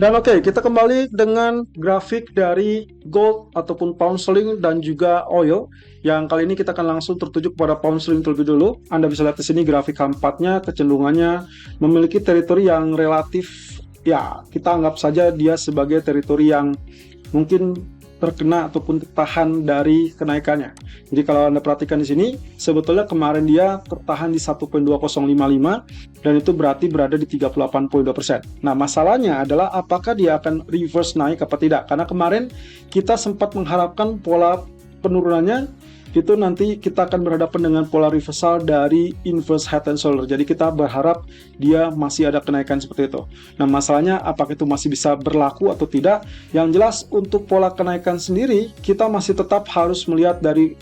Dan oke, kita kembali dengan grafik dari gold ataupun pound sterling dan juga oil. Yang kali ini kita akan langsung tertuju kepada pound sterling terlebih dulu. Anda bisa lihat di sini grafik K4-nya kecenderungannya memiliki teritori yang relatif, ya kita anggap saja dia sebagai teritori yang mungkin terkena ataupun tertahan dari kenaikannya. Jadi kalau Anda perhatikan di sini, sebetulnya kemarin dia tertahan di 1.2055 dan itu berarti berada di 38.2%. Nah, masalahnya adalah apakah dia akan reverse naik apa tidak? Karena kemarin kita sempat mengharapkan pola penurunannya itu nanti kita akan berhadapan dengan pola reversal dari inverse head and shoulder. Jadi kita berharap dia masih ada kenaikan seperti itu. Nah, masalahnya apakah itu masih bisa berlaku atau tidak? Yang jelas untuk pola kenaikan sendiri kita masih tetap harus melihat dari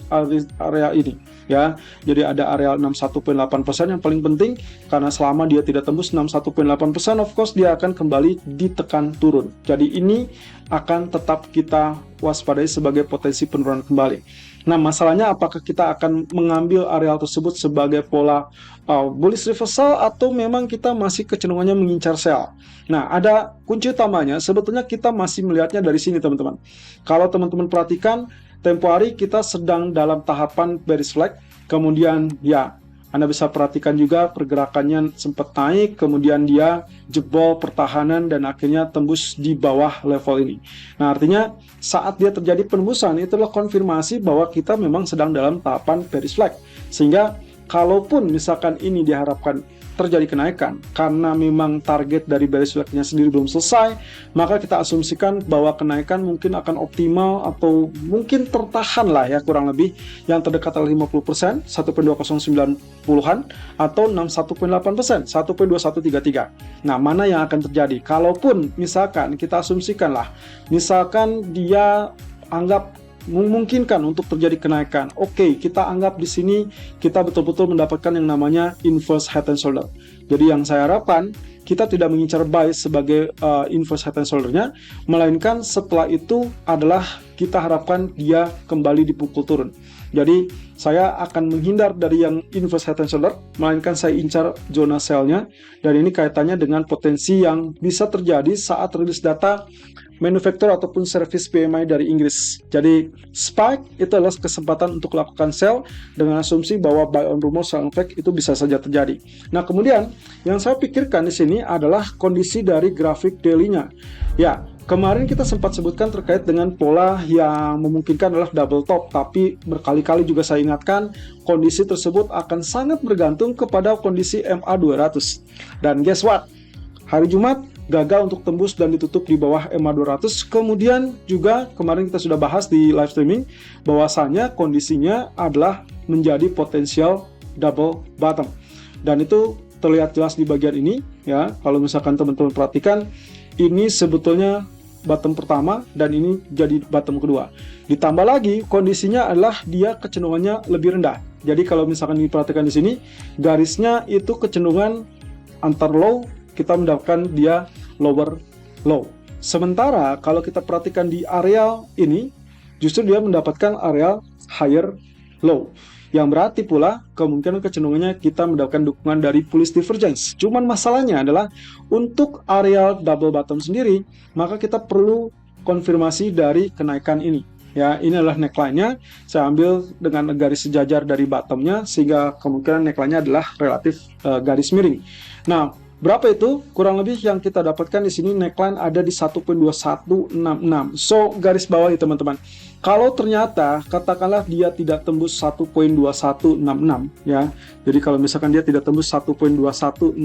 area ini, ya. Jadi ada area 61.8% yang paling penting, karena selama dia tidak tembus 61.8%, of course dia akan kembali ditekan turun. Jadi ini akan tetap kita waspadai sebagai potensi penurunan kembali. Nah, masalahnya apakah kita akan mengambil areal tersebut sebagai pola bullish reversal atau memang kita masih kecenderungannya mengincar sell. Nah, ada kunci utamanya, sebetulnya kita masih melihatnya dari sini teman-teman. Kalau teman-teman perhatikan, tempo hari kita sedang dalam tahapan bearish flag, kemudian ya Anda bisa perhatikan juga pergerakannya sempat naik, kemudian dia jebol pertahanan dan akhirnya tembus di bawah level ini. Nah, artinya saat dia terjadi penembusan, itulah konfirmasi bahwa kita memang sedang dalam tahapan bearish flag. Sehingga kalaupun misalkan ini diharapkan terjadi kenaikan karena memang target dari bearish flag-nya sendiri belum selesai, maka kita asumsikan bahwa kenaikan mungkin akan optimal atau mungkin tertahan lah ya, kurang lebih yang terdekat adalah 50%, 1.2090-an atau 61.8%, 1.2133. Nah, mana yang akan terjadi? Kalaupun misalkan kita asumsikan lah, misalkan dia anggap memungkinkan untuk terjadi kenaikan. Oke, kita anggap di sini kita betul-betul mendapatkan yang namanya inverse head and shoulder. Jadi yang saya harapkan kita tidak mengincar buy sebagai inverse head and shoulder-nya, melainkan setelah itu adalah kita harapkan dia kembali dipukul turun. Jadi saya akan menghindar dari yang inverse head and shoulder, melainkan saya incar zona sell-nya, dan ini kaitannya dengan potensi yang bisa terjadi saat rilis data manufacturer ataupun service PMI dari Inggris. Jadi spike itu adalah kesempatan untuk lakukan sell dengan asumsi bahwa buy on rumor sell on fact itu bisa saja terjadi. Nah, kemudian yang saya pikirkan di sini adalah kondisi dari grafik daily-nya. Ya, kemarin kita sempat sebutkan terkait dengan pola yang memungkinkan adalah double top, tapi berkali-kali juga saya ingatkan kondisi tersebut akan sangat bergantung kepada kondisi MA200. Dan guess what? Hari Jumat gagal untuk tembus dan ditutup di bawah MA200. Kemudian juga kemarin kita sudah bahas di live streaming bahwasanya kondisinya adalah menjadi potensial double bottom. Dan itu terlihat jelas di bagian ini ya. Kalau misalkan teman-teman perhatikan, ini sebetulnya bottom pertama dan ini jadi bottom kedua. Ditambah lagi kondisinya adalah dia kecenderungannya lebih rendah. Jadi kalau misalkan diperhatikan di sini, garisnya itu kecenderungan antar low, kita mendapatkan dia lower low. Sementara kalau kita perhatikan di area ini, justru dia mendapatkan area higher low. Yang berarti pula kemungkinan kecenderungannya kita mendapatkan dukungan dari bullish divergence. Cuman masalahnya adalah untuk area double bottom sendiri, maka kita perlu konfirmasi dari kenaikan ini. Ya, ini adalah neckline-nya. Saya ambil dengan garis sejajar dari bottom-nya sehingga kemungkinan neckline-nya adalah relatif garis miring. Nah, berapa itu? Kurang lebih yang kita dapatkan di sini neckline ada di 1.2166. So, garis bawah ya teman-teman. Kalau ternyata katakanlah dia tidak tembus 1.2166 ya. Jadi kalau misalkan dia tidak tembus 1.2166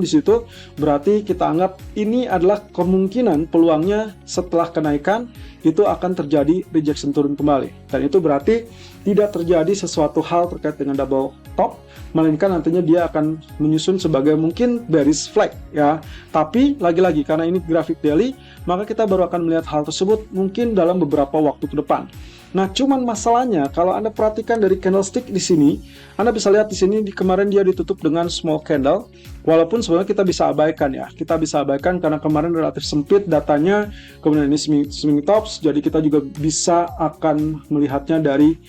di situ, berarti kita anggap ini adalah kemungkinan peluangnya setelah kenaikan itu akan terjadi rejection turun kembali. Dan itu berarti tidak terjadi sesuatu hal terkait dengan double top, melainkan nantinya dia akan menyusun sebagai mungkin bearish flag ya. Tapi lagi-lagi karena ini grafik daily, maka kita baru akan melihat hal tersebut mungkin dalam beberapa waktu ke depan. Nah, cuman masalahnya kalau Anda perhatikan dari candlestick di sini, Anda bisa lihat di sini kemarin dia ditutup dengan small candle. Walaupun sebenarnya kita bisa abaikan ya. Kita bisa abaikan karena kemarin relatif sempit datanya, kemudian ini swing tops, jadi kita juga bisa akan melihatnya dari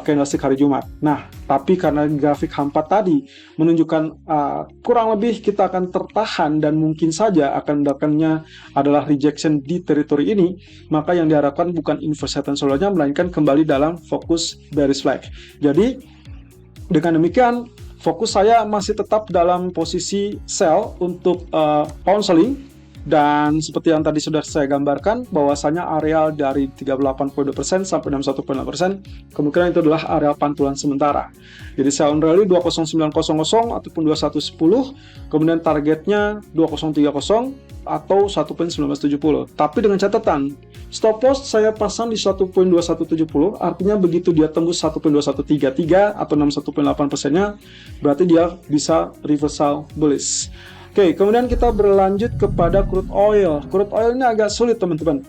candlestick hari Jumat. Nah, tapi karena grafik H4 tadi menunjukkan kurang lebih kita akan tertahan dan mungkin saja akan mendapatkannya adalah rejection di teritori ini, maka yang diharapkan bukan inverse head and shoulder-nya, melainkan kembali dalam fokus bearish flag. Jadi dengan demikian fokus saya masih tetap dalam posisi sell untuk pound sterling, dan seperti yang tadi sudah saya gambarkan bahwasanya area dari 38.2% sampai 61.8% kemungkinan itu adalah area pantulan sementara. Jadi sell on rally 20900 ataupun 2110, kemudian targetnya 2030 atau 1.1970. Tapi dengan catatan stop loss saya pasang di 1.2170, artinya begitu dia tembus 1.2133 atau 61.8%-nya berarti dia bisa reversal bullish. Oke, kemudian kita berlanjut kepada crude oil. Crude oil ini agak sulit teman-teman.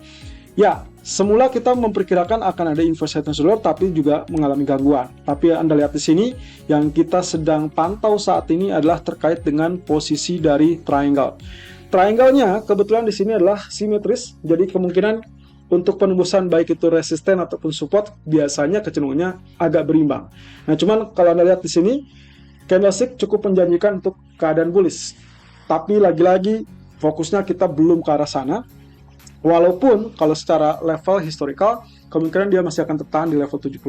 Ya, semula kita memperkirakan akan ada inverse head and shoulder tapi juga mengalami gangguan. Tapi Anda lihat di sini yang kita sedang pantau saat ini adalah terkait dengan posisi dari triangle. Triangle-nya kebetulan di sini adalah simetris, jadi kemungkinan untuk penembusan baik itu resisten ataupun support biasanya kecenderungannya agak berimbang. Nah, cuman kalau Anda lihat di sini candlestick cukup menjanjikan untuk keadaan bullish. Tapi lagi-lagi fokusnya kita belum ke arah sana. Walaupun kalau secara level historical kemungkinan dia masih akan tertahan di level 76.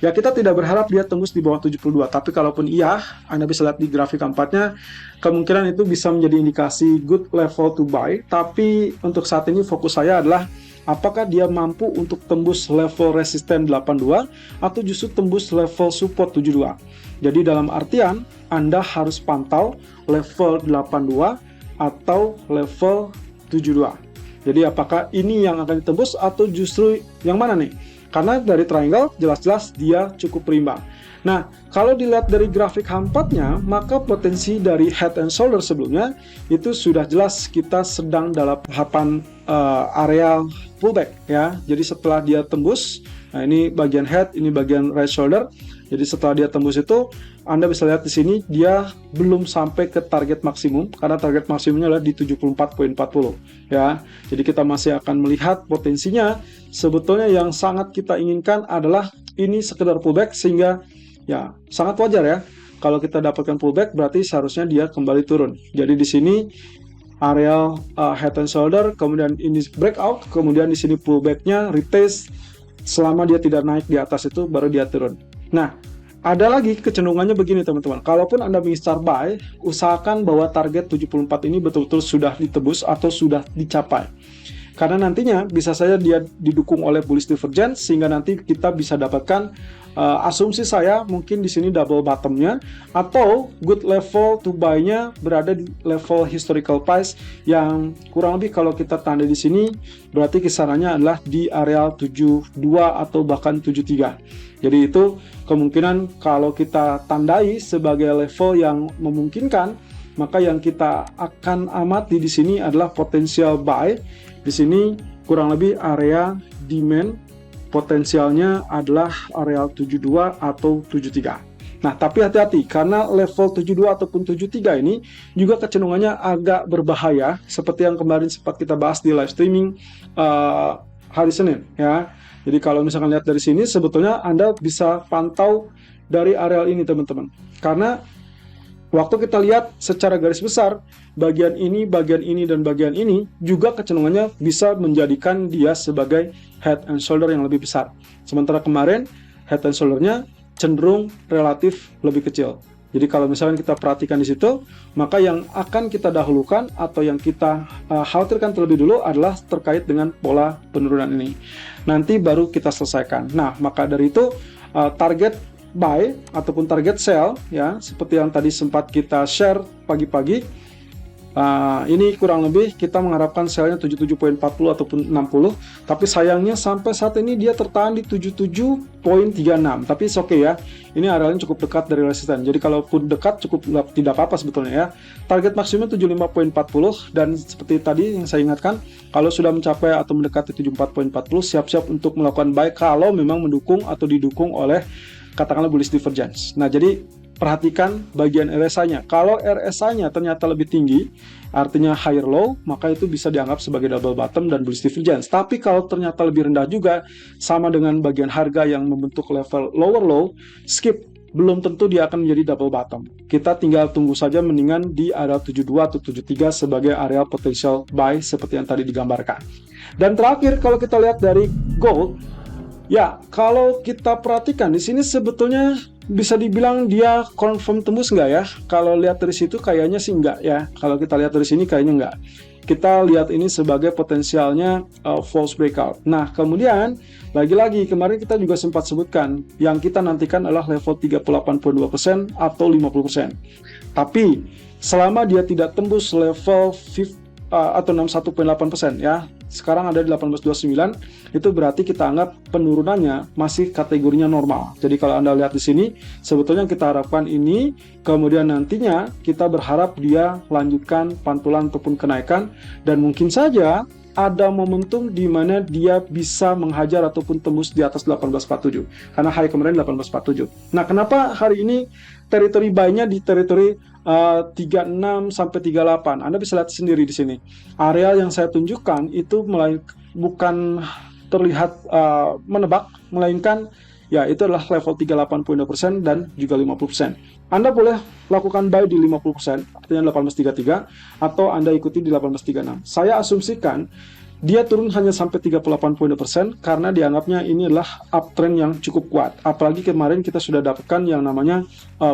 Ya, kita tidak berharap dia tembus di bawah 72, tapi kalaupun iya, Anda bisa lihat di grafik keempatnya, kemungkinan itu bisa menjadi indikasi good level to buy. Tapi untuk saat ini fokus saya adalah apakah dia mampu untuk tembus level resisten 82 atau justru tembus level support 72. Jadi dalam artian Anda harus pantau level 82 atau level 72. Jadi apakah ini yang akan ditembus atau justru yang mana nih? Karena dari triangle jelas-jelas dia cukup berimbang. Nah, kalau dilihat dari grafik H4-nya, maka potensi dari head and shoulder sebelumnya itu sudah jelas kita sedang dalam tahapan area pullback ya. Jadi setelah dia tembus, nah ini bagian head, ini bagian right shoulder. Jadi setelah dia tembus itu, Anda bisa lihat di sini dia belum sampai ke target maksimum karena target maksimumnya adalah di 74.40 ya. Jadi kita masih akan melihat potensinya. Sebetulnya yang sangat kita inginkan adalah ini sekedar pullback, sehingga ya sangat wajar ya kalau kita dapatkan pullback berarti seharusnya dia kembali turun. Jadi di sini area head and shoulder, kemudian ini breakout, kemudian di sini pullbacknya retest, selama dia tidak naik di atas itu baru dia turun. Nah, ada lagi kecenderungannya begini teman-teman. Kalaupun Anda ingin start buy, usahakan bahwa target 74 ini betul-betul sudah ditebus atau sudah dicapai. Karena nantinya bisa saja dia didukung oleh bullish divergence sehingga nanti kita bisa dapatkan asumsi saya mungkin di sini double bottomnya atau good level to buy-nya berada di level historical price yang kurang lebih kalau kita tanda di sini berarti kisarannya adalah di area 72 atau bahkan 73. Jadi itu kemungkinan kalau kita tandai sebagai level yang memungkinkan, maka yang kita akan amati di sini adalah potensial buy. Di sini kurang lebih area demand potensialnya adalah area 72 atau 73. Nah, tapi hati-hati karena level 72 ataupun 73 ini juga kecenderungannya agak berbahaya seperti yang kemarin sempat kita bahas di live streaming hari Senin ya. Jadi kalau misalkan lihat dari sini sebetulnya Anda bisa pantau dari areal ini teman-teman. Karena waktu kita lihat secara garis besar bagian ini, dan bagian ini juga kecenderungannya bisa menjadikan dia sebagai head and shoulder yang lebih besar. Sementara kemarin head and shoulder-nya cenderung relatif lebih kecil. Jadi kalau misalnya kita perhatikan di situ, maka yang akan kita dahulukan atau yang kita khawatirkan terlebih dulu adalah terkait dengan pola penurunan ini. Nanti baru kita selesaikan. Nah, maka dari itu target buy ataupun target sell ya, seperti yang tadi sempat kita share pagi-pagi, Ini kurang lebih kita mengharapkan selnya 77.40 ataupun 60, tapi sayangnya sampai saat ini dia tertahan di 77.36. Tapi it's okay ya, ini arealnya cukup dekat dari resisten, jadi kalaupun dekat cukup tidak apa-apa sebetulnya ya. Target maksimum 75.40, dan seperti tadi yang saya ingatkan, kalau sudah mencapai atau mendekati 74.40, siap-siap untuk melakukan buy kalau memang mendukung atau didukung oleh katakanlah bullish divergence. Nah, jadi perhatikan bagian RSI-nya. Kalau RSI-nya ternyata lebih tinggi, artinya higher low, maka itu bisa dianggap sebagai double bottom dan bullish divergence. Tapi kalau ternyata lebih rendah juga, sama dengan bagian harga yang membentuk level lower low, skip. Belum tentu dia akan menjadi double bottom. Kita tinggal tunggu saja, mendingan di area 72 atau 73 sebagai area potential buy seperti yang tadi digambarkan. Dan terakhir, kalau kita lihat dari gold, ya, kalau kita perhatikan di sini sebetulnya bisa dibilang dia confirm tembus nggak ya? Kalau lihat dari situ kayaknya sih nggak ya. Kalau kita lihat dari sini kayaknya nggak. Kita lihat ini sebagai potensialnya false breakout. Nah, kemudian lagi-lagi kemarin kita juga sempat sebutkan yang kita nantikan adalah level 38.2% atau 50%. Tapi selama dia tidak tembus level atau 61.8% ya, sekarang ada di 1829, itu berarti kita anggap penurunannya masih kategorinya normal. Jadi kalau Anda lihat di sini, sebetulnya kita harapkan ini, kemudian nantinya kita berharap dia lanjutkan pantulan ataupun kenaikan, dan mungkin saja ada momentum di mana dia bisa menghajar ataupun tembus di atas 1847, karena hari kemarin 1847. Nah, kenapa hari ini teritori buy-nya di teritori 36 sampai 38? Anda bisa lihat sendiri di sini. Area yang saya tunjukkan itu bukan terlihat menebak, melainkan ya itu adalah level 38.2% dan juga 50%. Anda boleh lakukan buy di 50%, artinya 1833, atau Anda ikuti di 1836. Saya asumsikan dia turun hanya sampai 38.2% karena dianggapnya ini adalah uptrend yang cukup kuat. Apalagi kemarin kita sudah dapatkan yang namanya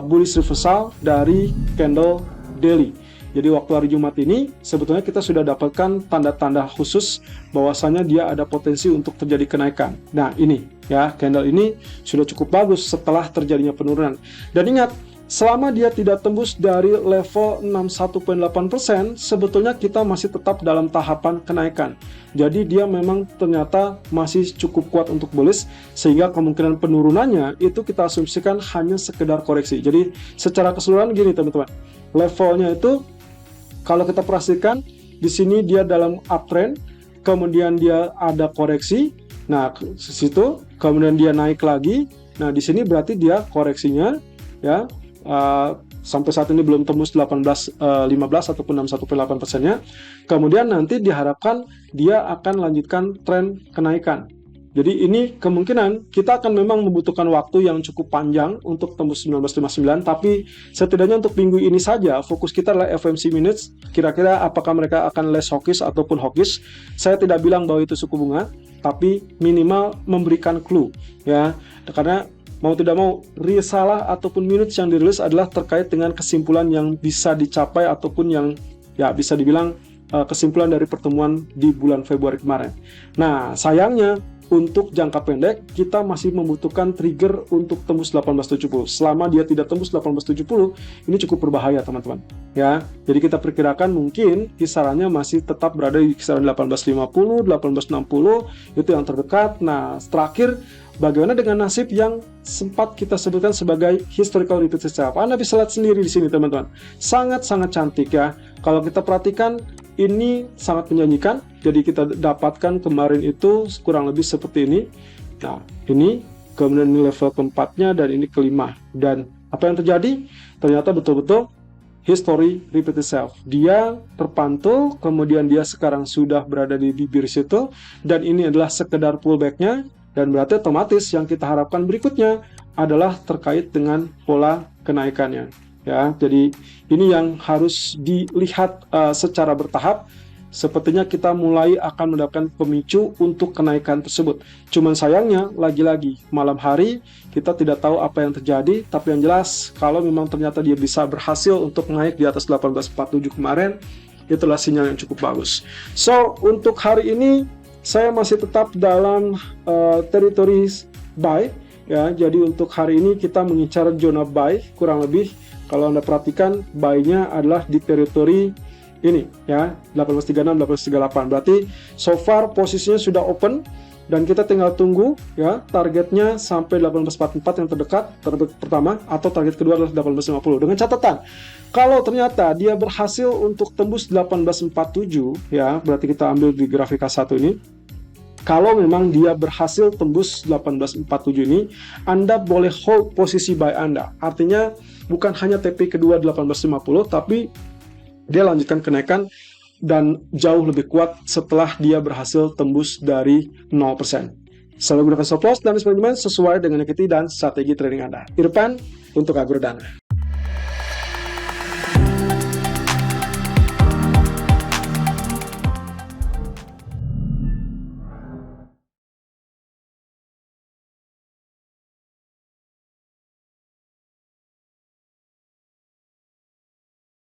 bullish reversal dari candle daily. Jadi waktu hari Jumat ini sebetulnya kita sudah dapatkan tanda-tanda khusus bahwasanya dia ada potensi untuk terjadi kenaikan. Nah, ini ya, candle ini sudah cukup bagus setelah terjadinya penurunan. Dan ingat, selama dia tidak tembus dari level 61.8%, sebetulnya kita masih tetap dalam tahapan kenaikan. Jadi dia memang ternyata masih cukup kuat untuk bullish, sehingga kemungkinan penurunannya itu kita asumsikan hanya sekedar koreksi. Jadi secara keseluruhan gini teman-teman, levelnya itu kalau kita perhatikan di sini dia dalam uptrend, kemudian dia ada koreksi. Nah, ke situ kemudian dia naik lagi. Nah, di sini berarti dia koreksinya ya sampai saat ini belum tembus 18.15 ataupun 61.8%-nya. Kemudian nanti diharapkan dia akan lanjutkan tren kenaikan. Jadi ini kemungkinan kita akan memang membutuhkan waktu yang cukup panjang untuk tembus 1959, tapi setidaknya untuk minggu ini saja fokus kita adalah FOMC minutes. Kira-kira apakah mereka akan less hawkish ataupun hawkish? Saya tidak bilang bahwa itu suku bunga, tapi minimal memberikan clue ya. Karena mau tidak mau, risalah ataupun minutes yang dirilis adalah terkait dengan kesimpulan yang bisa dicapai ataupun yang ya bisa dibilang kesimpulan dari pertemuan di bulan Februari kemarin. Nah, sayangnya untuk jangka pendek kita masih membutuhkan trigger untuk tembus 1870. Selama dia tidak tembus 1870, ini cukup berbahaya teman-teman ya. Jadi kita perkirakan mungkin kisarannya masih tetap berada di kisaran 1850, 1860, itu yang terdekat. Nah, terakhir, bagaimana dengan nasib yang sempat kita sebutkan sebagai historical repeat itself? Anda bisa lihat sendiri di sini teman-teman, sangat-sangat cantik ya. Kalau kita perhatikan, ini sangat menjanjikan. Jadi kita dapatkan kemarin itu kurang lebih seperti ini. Nah, ini kemudian ini level keempatnya dan ini kelima. Dan apa yang terjadi? Ternyata betul-betul history repeat itself. Dia terpantul, kemudian dia sekarang sudah berada di bibir situ, dan ini adalah sekedar pullback-nya. Dan berarti otomatis yang kita harapkan berikutnya adalah terkait dengan pola kenaikannya. Ya, jadi ini yang harus dilihat secara bertahap. Sepertinya kita mulai akan mendapatkan pemicu untuk kenaikan tersebut. Cuman sayangnya, lagi-lagi malam hari kita tidak tahu apa yang terjadi. Tapi yang jelas, kalau memang ternyata dia bisa berhasil untuk naik di atas 1847 kemarin, itulah sinyal yang cukup bagus. So, untuk hari ini saya masih tetap dalam teritori buy ya. Jadi untuk hari ini kita mengincar zona buy kurang lebih. Kalau Anda perhatikan, buy-nya adalah di teritori ini ya, 1836, 1838. Berarti so far posisinya sudah open dan kita tinggal tunggu ya, targetnya sampai 1844 yang terdekat, target pertama, atau target kedua adalah 1850. Dengan catatan, kalau ternyata dia berhasil untuk tembus 1847 ya, berarti kita ambil di grafik K1 ini. Kalau memang dia berhasil tembus 1847 ini, Anda boleh hold posisi buy Anda. Artinya bukan hanya TP kedua 1850, tapi dia lanjutkan kenaikan dan jauh lebih kuat setelah dia berhasil tembus dari 0%. Selalu gunakan stop loss dan manajemen sesuai dengan equity dan strategi trading Anda. Irfan untuk Agrodana.